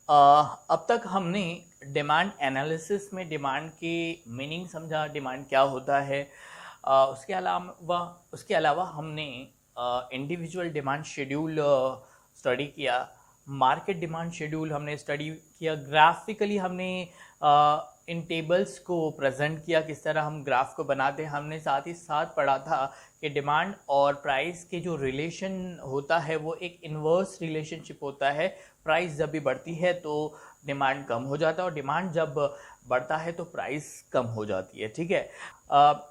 अ, अब तक हमने डिमांड एनालिसिस में डिमांड की मीनिंग समझा, डिमांड क्या होता है। उसके अलावा हमने इंडिविजुअल डिमांड शेड्यूल स्टडी किया, मार्केट डिमांड शेड्यूल हमने स्टडी किया, ग्राफिकली हमने इन टेबल्स को प्रेजेंट किया, किस तरह हम ग्राफ को बनाते हैं। हमने साथ ही साथ पढ़ा था कि डिमांड और प्राइस के जो रिलेशन होता है वो एक इन्वर्स रिलेशनशिप होता है। प्राइस जब भी बढ़ती है तो डिमांड कम हो जाता है और डिमांड जब बढ़ता है तो प्राइस कम हो जाती है। ठीक है,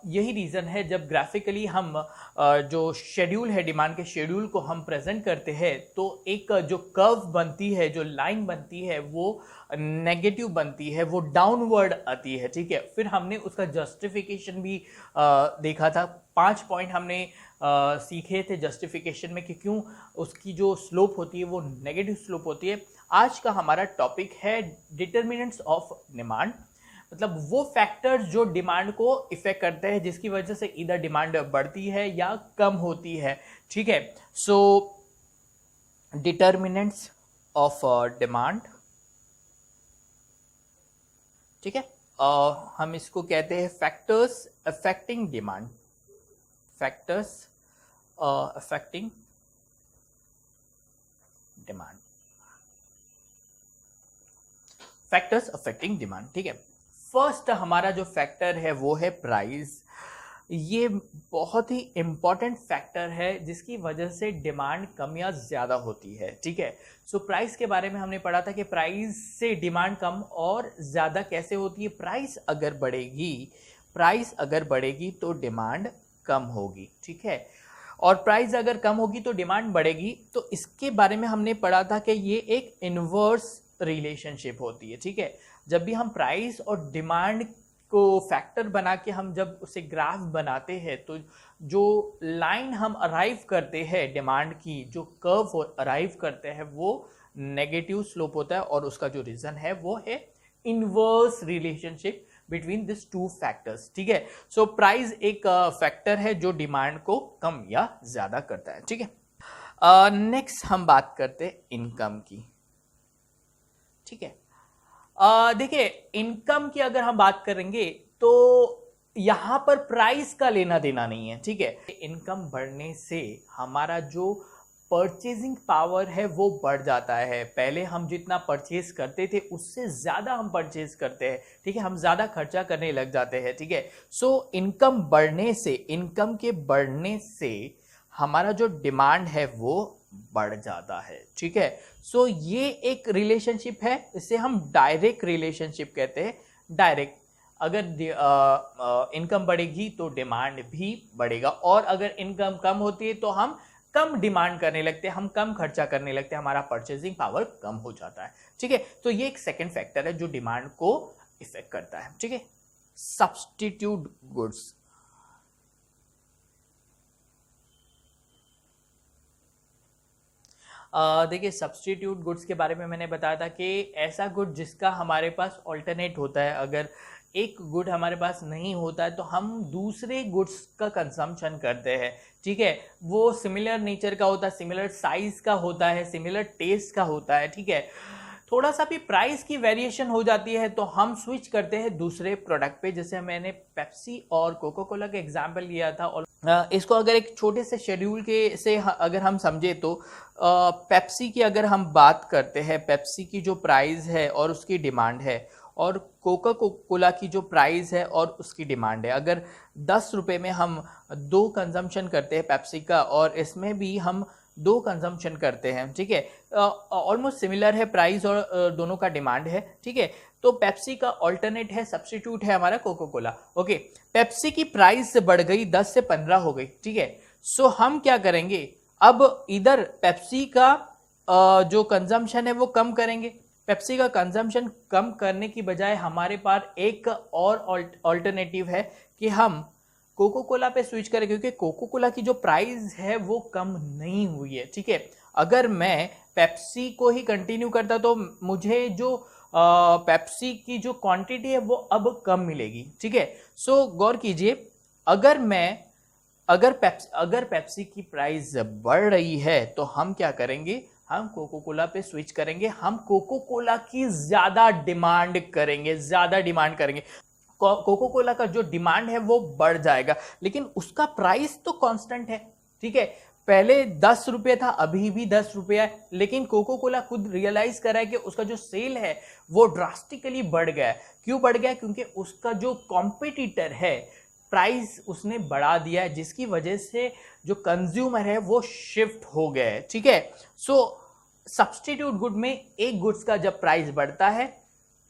यही रीज़न है जब ग्राफिकली हम जो शेड्यूल है, डिमांड के शेड्यूल को हम प्रेजेंट करते हैं तो एक जो कर्व बनती है, जो लाइन बनती है वो नेगेटिव बनती है, वो डाउनवर्ड आती है। ठीक है, फिर हमने उसका जस्टिफिकेशन भी देखा था। 5 पॉइंट हमने सीखे थे जस्टिफिकेशन में कि क्यों उसकी जो स्लोप होती है वो नेगेटिव स्लोप होती है। आज का हमारा टॉपिक है डिटर्मिनेंट्स ऑफ डिमांड, मतलब वो फैक्टर्स जो डिमांड को इफेक्ट करते हैं, जिसकी वजह से इधर डिमांड बढ़ती है या कम होती है। ठीक है, सो डिटर्मिनेंट्स ऑफ डिमांड, ठीक है, हम इसको कहते हैं factors affecting demand, factors affecting demand, factors affecting demand. ठीक है, फर्स्ट हमारा जो फैक्टर है वो है प्राइस। ये बहुत ही इंपॉर्टेंट फैक्टर है जिसकी वजह से डिमांड कम या ज्यादा होती है। ठीक है, सो प्राइस के बारे में हमने पढ़ा था कि प्राइस से डिमांड कम और ज्यादा कैसे होती है। प्राइस अगर बढ़ेगी तो डिमांड कम होगी। ठीक है, और प्राइस अगर कम होगी तो डिमांड बढ़ेगी। तो इसके बारे में हमने पढ़ा था कि ये एक इनवर्स रिलेशनशिप होती है। ठीक है, जब भी हम प्राइस और डिमांड को फैक्टर बना के हम जब उसे ग्राफ बनाते हैं तो जो लाइन हम अराइव करते हैं, डिमांड की जो कर्व अराइव करते हैं वो नेगेटिव स्लोप होता है और उसका जो रीजन है वो है inverse relationship between this two factors. ठीक है, सो प्राइस एक फैक्टर है जो डिमांड को कम या ज्यादा करता है। ठीक है, नेक्स्ट हम बात करते हैं इनकम की। ठीक है, देखिए इनकम की अगर हम बात करेंगे तो यहां पर प्राइस का लेना देना नहीं है। ठीक है, इनकम बढ़ने से हमारा जो परचेजिंग पावर है वो बढ़ जाता है। पहले हम जितना परचेज करते थे उससे ज्यादा हम परचेज करते हैं। ठीक है, हम ज्यादा खर्चा करने लग जाते हैं। ठीक है, सो इनकम के बढ़ने से हमारा जो डिमांड है वो बढ़ जाता है। ठीक है, सो ये एक रिलेशनशिप है, इसे हम डायरेक्ट रिलेशनशिप कहते हैं। डायरेक्ट, अगर इनकम बढ़ेगी तो डिमांड भी बढ़ेगा और अगर इनकम कम होती है तो हम कम डिमांड करने लगते हैं, हम कम खर्चा करने लगते हैं, हमारा परचेजिंग पावर कम हो जाता है। ठीक है, तो ये एक सेकंड फैक्टर है जो डिमांड को इफेक्ट करता है। ठीक है, सब्स्टिट्यूट गुड्स। देखिए सब्स्टिट्यूट गुड्स के बारे में मैंने बताया था कि ऐसा गुड जिसका हमारे पास ऑल्टरनेट होता है। अगर एक गुड हमारे पास नहीं होता है तो हम दूसरे गुड्स का कंजम्पशन करते हैं। ठीक है, वो सिमिलर नेचर का होता है, सिमिलर साइज का होता है, सिमिलर टेस्ट का होता है। ठीक है, थोड़ा सा भी प्राइस की वेरिएशन हो जाती है तो हम स्विच करते हैं दूसरे प्रोडक्ट पे। जैसे मैंने पेप्सी और कोको कोला का एग्जाम्पल लिया था और इसको अगर एक छोटे से शेड्यूल के से अगर हम समझे तो पेप्सी की अगर हम बात करते हैं, पेप्सी की जो प्राइस है और उसकी डिमांड है और कोका कोला की जो प्राइस है और उसकी डिमांड है, अगर 10 रुपये में हम 2 कंजम्पशन करते हैं पेप्सी का और इसमें भी हम 2 कंजम्पशन करते हैं। ठीक है, ऑलमोस्ट सिमिलर है प्राइस और दोनों का डिमांड है। ठीक है, तो पेप्सी का ऑल्टरनेट है, सब्स्टिट्यूट है हमारा कोको कोला। ओके, पेप्सी की प्राइस बढ़ गई 10 से 15 हो गई। ठीक है, सो हम क्या करेंगे, अब इधर पेप्सी का जो कंजम्पशन है वो कम करेंगे। पेप्सी का कंजम्पशन कम करने की बजाय हमारे पास एक और ऑल्टरनेटिव है कि हम कोको कोला पे स्विच करें, क्योंकि कोको कोला की जो प्राइस है वो कम नहीं हुई है। ठीक है, अगर मैं पेप्सी को ही कंटिन्यू करता तो मुझे जो पेप्सी की जो क्वांटिटी है वो अब कम मिलेगी। ठीक है, सो गौर कीजिए, अगर पेप्सी की प्राइस बढ़ रही है तो हम क्या करेंगे, हम कोको कोला पे स्विच करेंगे, हम कोको कोला की ज्यादा डिमांड करेंगे, ज्यादा डिमांड करेंगे। कोको कोला का जो डिमांड है वो बढ़ जाएगा, लेकिन उसका प्राइस तो कांस्टेंट है, ठीक है। पहले 10 रुपये था, अभी भी 10 रुपये है, लेकिन कोको कोला खुद रियलाइज कर रहा है कि उसका जो सेल है वो ड्रास्टिकली बढ़ गया है। क्यों बढ़ गया? क्योंकि उसका जो कॉम्पिटिटर है प्राइस उसने बढ़ा दिया है, जिसकी वजह से जो कंज्यूमर है वो शिफ्ट हो गया है, ठीक है। सो सब्स्टिट्यूट गुड में एक गुड्स का जब प्राइस बढ़ता है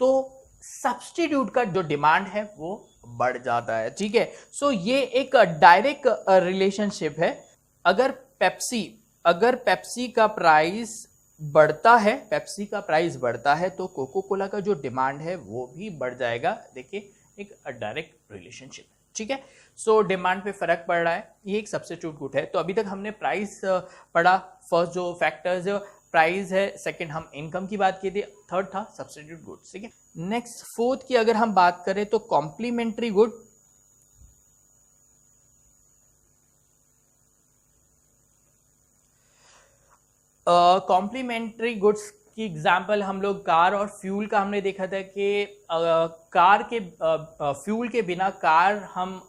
तो सब्स्टिट्यूट का जो डिमांड है वो बढ़ जाता है, ठीक है। सो ये एक डायरेक्ट रिलेशनशिप है। अगर पेप्सी का प्राइस बढ़ता है, पेप्सी का प्राइस बढ़ता है तो कोको कोला का जो डिमांड है वो भी बढ़ जाएगा। देखिए एक डायरेक्ट रिलेशनशिप, ठीक है। सो डिमांड पे फर्क पड़ रहा है, ये एक सब्स्टिट्यूट गुड है। तो अभी तक हमने प्राइस पढ़ा, फर्स्ट जो फैक्टर्स प्राइस है, सेकंड हम इनकम की बात की थी, थर्ड था सब्स्टिट्यूट गुड्स, ठीक है। नेक्स्ट फोर्थ की अगर हम बात करें तो कॉम्प्लीमेंट्री गुड। कॉम्प्लीमेंट्री गुड्स की एग्जाम्पल हम लोग कार और फ्यूल का हमने देखा था कि कार के फ्यूल के बिना कार हम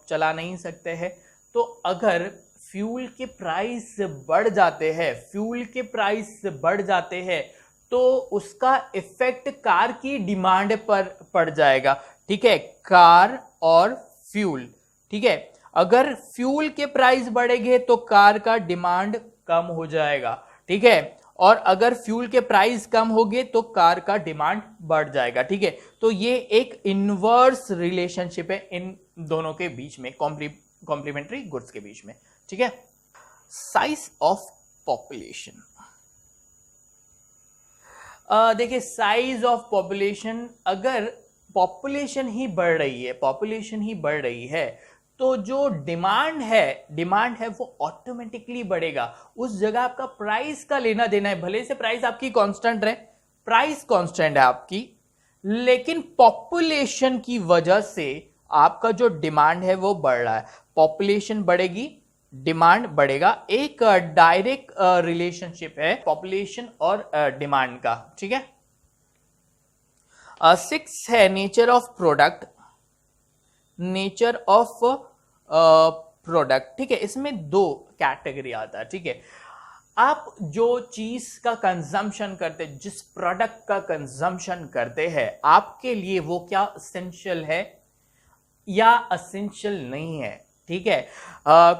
चला नहीं सकते हैं। तो अगर फ्यूल के प्राइस बढ़ जाते हैं तो उसका इफेक्ट कार की डिमांड पर पड़ जाएगा, ठीक है। कार और फ्यूल, ठीक है। अगर फ्यूल के प्राइस बढ़ेंगे तो कार का डिमांड कम हो जाएगा, ठीक है। और अगर फ्यूल के प्राइस कम होंगे तो कार का डिमांड बढ़ जाएगा, ठीक है। तो ये एक इनवर्स रिलेशनशिप है इन दोनों के बीच में, कॉम्प्लीमेंट्री गुड्स के बीच में, ठीक है। साइज ऑफ पॉपुलेशन, देखिए साइज ऑफ पॉपुलेशन, अगर पॉपुलेशन ही बढ़ रही है तो जो डिमांड है वो ऑटोमेटिकली बढ़ेगा। उस जगह आपका प्राइस का लेना देना है, भले से प्राइस आपकी कांस्टेंट रहे, प्राइस कांस्टेंट है आपकी, लेकिन पॉपुलेशन की वजह से आपका जो डिमांड है वो बढ़ रहा है। पॉपुलेशन बढ़ेगी, डिमांड बढ़ेगा, एक डायरेक्ट रिलेशनशिप है पॉपुलेशन और डिमांड का, ठीक है। 6 है नेचर ऑफ प्रोडक्ट, ठीक है। इसमें 2 कैटेगरी आता है, ठीक है। आप जो चीज का कंजम्पशन करते, जिस प्रोडक्ट का कंजम्पशन करते हैं, आपके लिए वो क्या एसेंशियल है या एसेंशियल नहीं है, ठीक है।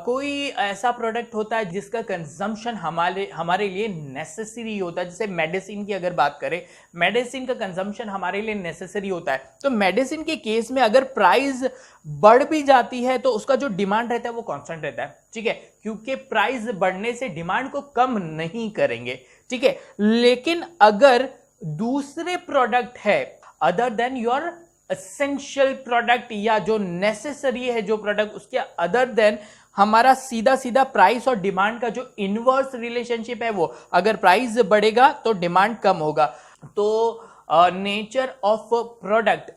कोई ऐसा प्रोडक्ट होता है जिसका कंजम्पशन हमारे लिए नेसेसरी होता है। जैसे मेडिसिन की अगर बात करें, मेडिसिन का कंजम्पशन हमारे लिए नेसेसरी होता है। तो मेडिसिन के केस में अगर प्राइस बढ़ भी जाती है तो उसका जो डिमांड रहता है वो कांस्टेंट रहता है, ठीक है, क्योंकि प्राइस बढ़ने से डिमांड को कम नहीं करेंगे, ठीक है। लेकिन अगर दूसरे प्रोडक्ट है other than your essential product या जो नेसेसरी है जो प्रोडक्ट, उसके अदर देन हमारा सीधा प्राइस और डिमांड का जो इनवर्स रिलेशनशिप है, वो अगर प्राइस बढ़ेगा तो डिमांड कम होगा। तो नेचर ऑफ प्रोडक्ट,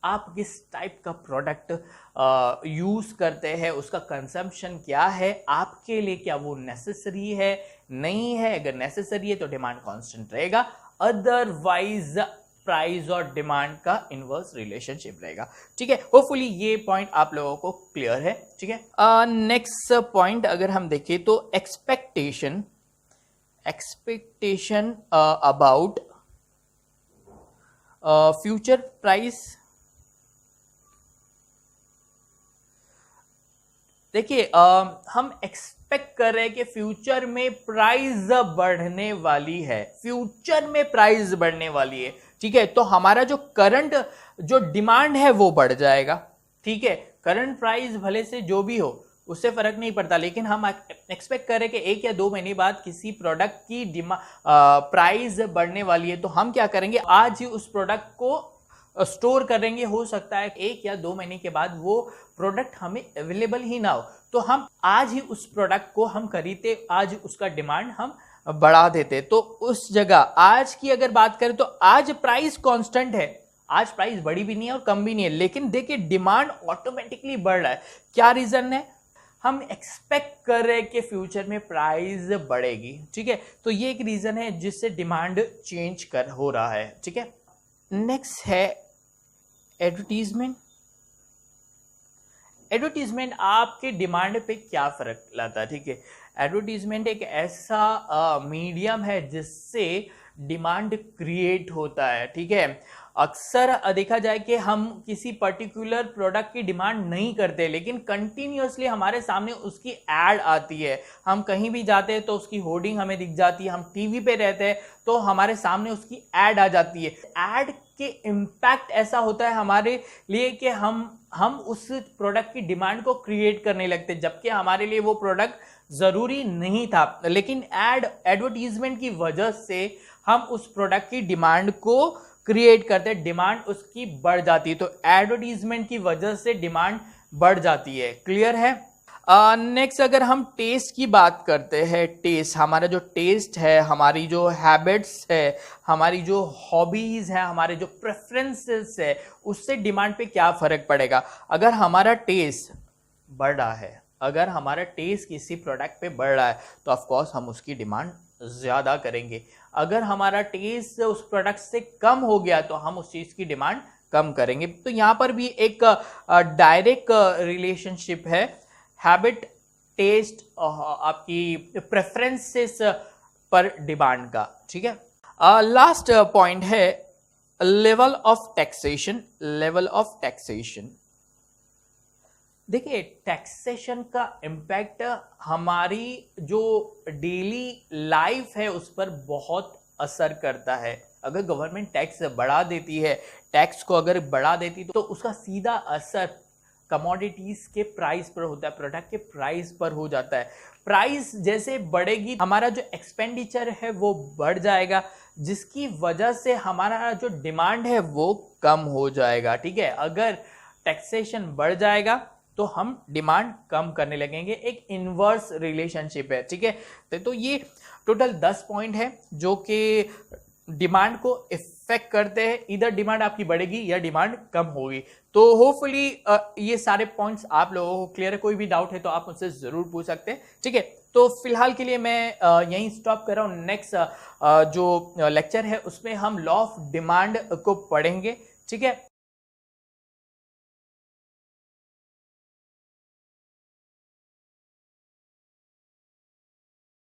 आप किस टाइप का प्रोडक्ट यूज करते हैं, उसका कंजम्पशन क्या है, आपके लिए क्या वो नेसेसरी है नहीं है। अगर नेसेसरी है तो डिमांड कांस्टेंट रहेगा, अदरवाइज प्राइस और डिमांड का इनवर्स रिलेशनशिप रहेगा, ठीक है। होपफुली ये पॉइंट आप लोगों को क्लियर है, ठीक है। नेक्स्ट पॉइंट अगर हम देखें तो एक्सपेक्टेशन अबाउट फ्यूचर प्राइस। देखिए हम एक्सपेक्ट कर रहे हैं कि फ्यूचर में प्राइस बढ़ने वाली है, ठीक है। तो हमारा जो करंट जो डिमांड है वो बढ़ जाएगा, ठीक है। करंट प्राइस भले से जो भी हो उससे फर्क नहीं पड़ता, लेकिन हम एक्सपेक्ट करें कि 1 या 2 महीने बाद किसी प्रोडक्ट की प्राइस बढ़ने वाली है, तो हम क्या करेंगे, आज ही उस प्रोडक्ट को स्टोर करेंगे। हो सकता है 1 या 2 महीने के बाद वो प्रोडक्ट हमें अवेलेबल ही ना हो, तो हम आज ही उस प्रोडक्ट को हम खरीदते, आज उसका डिमांड हम बढ़ा देते। तो उस जगह आज की अगर बात करें तो आज प्राइस कांस्टेंट है, आज प्राइस बढ़ी भी नहीं है और कम भी नहीं है, लेकिन देखिए डिमांड ऑटोमेटिकली बढ़ रहा है। क्या रीजन है? हम एक्सपेक्ट कर रहे हैं कि फ्यूचर में प्राइस बढ़ेगी, ठीक है। तो ये एक रीजन है जिससे डिमांड चेंज हो रहा है, ठीक है। नेक्स्ट है एडवर्टीजमेंट। एडवर्टीजमेंट आपके डिमांड पे क्या फर्क लाता है, ठीक है। एडवर्टीजमेंट एक ऐसा मीडियम है जिससे डिमांड क्रिएट होता है, ठीक है। अक्सर देखा जाए कि हम किसी पर्टिकुलर प्रोडक्ट की डिमांड नहीं करते, लेकिन कंटिन्यूअसली हमारे सामने उसकी एड आती है। हम कहीं भी जाते हैं तो उसकी होर्डिंग हमें दिख जाती है, हम टीवी पे रहते हैं तो हमारे सामने उसकी एड आ जाती है। एड के इम्पैक्ट ऐसा होता है हमारे लिए कि हम उस प्रोडक्ट की डिमांड को क्रिएट करने लगते, जबकि हमारे लिए वो प्रोडक्ट जरूरी नहीं था, लेकिन एडवर्टीजमेंट की वजह से हम उस प्रोडक्ट की डिमांड को क्रिएट करते हैं, डिमांड उसकी बढ़ जाती है। तो एडवर्टीजमेंट की वजह से डिमांड बढ़ जाती है। क्लियर है। नेक्स्ट अगर हम टेस्ट की बात करते हैं, टेस्ट, हमारा जो टेस्ट है, हमारी जो हैबिट्स है, हमारी जो हॉबीज है, हमारे जो प्रेफरेंसेस है, उससे डिमांड पे क्या फर्क पड़ेगा। अगर हमारा टेस्ट बढ़ रहा है, अगर हमारा टेस्ट किसी प्रोडक्ट पे बढ़ रहा है तो ऑफ कोर्स हम उसकी डिमांड ज्यादा करेंगे। अगर हमारा टेस्ट उस प्रोडक्ट से कम हो गया तो हम उस चीज की डिमांड कम करेंगे। तो यहां पर भी एक डायरेक्ट रिलेशनशिप है हैबिट, टेस्ट, आपकी प्रेफरेंसेस पर डिमांड का, ठीक है। लास्ट पॉइंट है level of taxation. Level of taxation, देखिए टैक्सेशन का इम्पैक्ट हमारी जो डेली लाइफ है उस पर बहुत असर करता है। अगर गवर्नमेंट टैक्स बढ़ा देती है, टैक्स को अगर बढ़ा देती तो उसका सीधा असर कमोडिटीज के प्राइस पर होता है, प्रोडक्ट के प्राइस पर हो जाता है। प्राइस जैसे बढ़ेगी हमारा जो एक्सपेंडिचर है वो बढ़ जाएगा, जिसकी वजह से हमारा जो डिमांड है वो कम हो जाएगा, ठीक है। अगर टैक्सेशन बढ़ जाएगा तो हम डिमांड कम करने लगेंगे। एक इनवर्स रिलेशनशिप है, ठीक है। तो ये टोटल 10 पॉइंट है जो कि डिमांड को इफेक्ट करते हैं। इधर डिमांड आपकी बढ़ेगी या डिमांड कम होगी। तो होपफुली ये सारे पॉइंट्स आप लोगों को क्लियर है। कोई भी डाउट है तो आप मुझसे जरूर पूछ सकते हैं, ठीक है। तो फिलहाल के लिए मैं यहीं स्टॉप कर रहा हूँ। नेक्स्ट जो लेक्चर है उसमें हम लॉ ऑफ डिमांड को पढ़ेंगे, ठीक है।